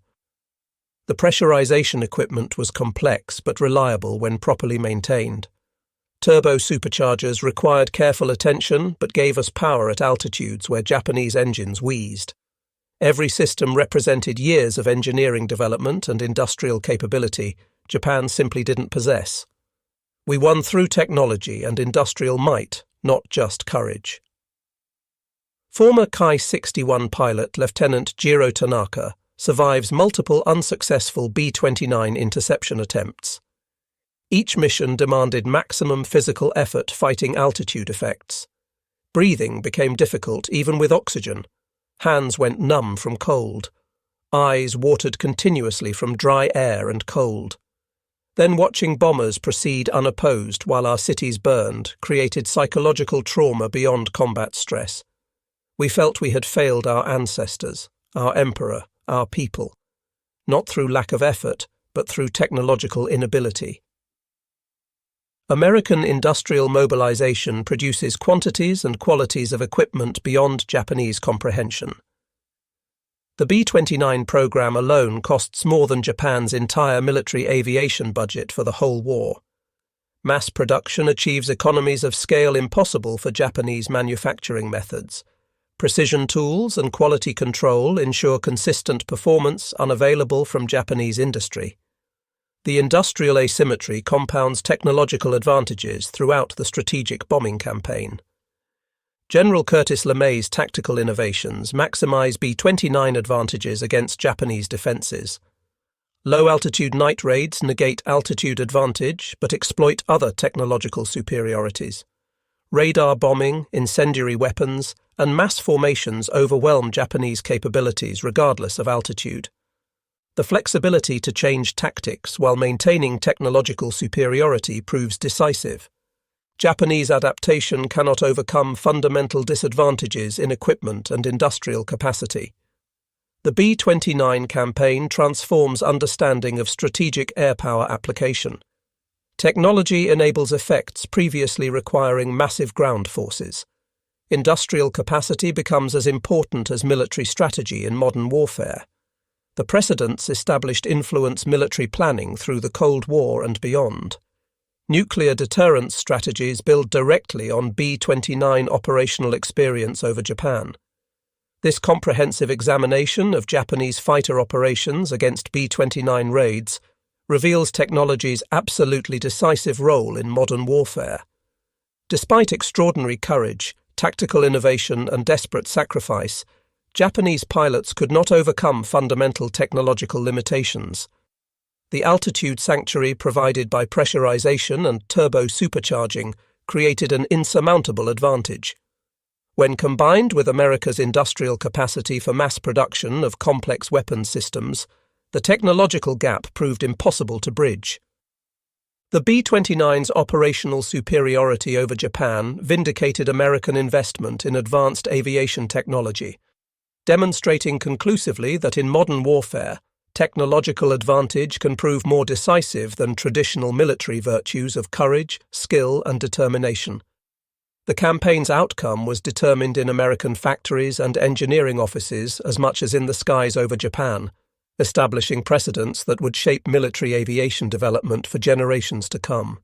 [SPEAKER 1] The pressurization equipment was complex but reliable when properly maintained. Turbo superchargers required careful attention but gave us power at altitudes where Japanese engines wheezed. Every system represented years of engineering development and industrial capability Japan simply didn't possess. We won through technology and industrial might, not just courage. Former Ki-61 pilot Lieutenant Jiro Tanaka survives multiple unsuccessful B-29 interception attempts. Each mission demanded maximum physical effort fighting altitude effects. Breathing became difficult even with oxygen. Hands went numb from cold. Eyes watered continuously from dry air and cold. Then watching bombers proceed unopposed while our cities burned created psychological trauma beyond combat stress. We felt we had failed our ancestors, our emperor, our people, not through lack of effort, but through technological inability. American industrial mobilization produces quantities and qualities of equipment beyond Japanese comprehension. The B-29 program alone costs more than Japan's entire military aviation budget for the whole war. Mass production achieves economies of scale impossible for Japanese manufacturing methods. Precision tools and quality control ensure consistent performance unavailable from Japanese industry. The industrial asymmetry compounds technological advantages throughout the strategic bombing campaign. General Curtis LeMay's tactical innovations maximize B-29 advantages against Japanese defenses. Low-altitude night raids negate altitude advantage but exploit other technological superiorities. Radar bombing, incendiary weapons, and mass formations overwhelm Japanese capabilities regardless of altitude. The flexibility to change tactics while maintaining technological superiority proves decisive. Japanese adaptation cannot overcome fundamental disadvantages in equipment and industrial capacity. The B-29 campaign transforms understanding of strategic air power application. Technology enables effects previously requiring massive ground forces. Industrial capacity becomes as important as military strategy in modern warfare. The precedents established influence military planning through the Cold War and beyond. Nuclear deterrence strategies build directly on B-29 operational experience over Japan. This comprehensive examination of Japanese fighter operations against B-29 raids reveals technology's absolutely decisive role in modern warfare. Despite extraordinary courage, tactical innovation, and desperate sacrifice, Japanese pilots could not overcome fundamental technological limitations. The altitude sanctuary provided by pressurization and turbo supercharging created an insurmountable advantage. When combined with America's industrial capacity for mass production of complex weapons systems, the technological gap proved impossible to bridge. The B-29's operational superiority over Japan vindicated American investment in advanced aviation technology, demonstrating conclusively that in modern warfare, technological advantage can prove more decisive than traditional military virtues of courage, skill, and determination. The campaign's outcome was determined in American factories and engineering offices as much as in the skies over Japan, establishing precedents that would shape military aviation development for generations to come.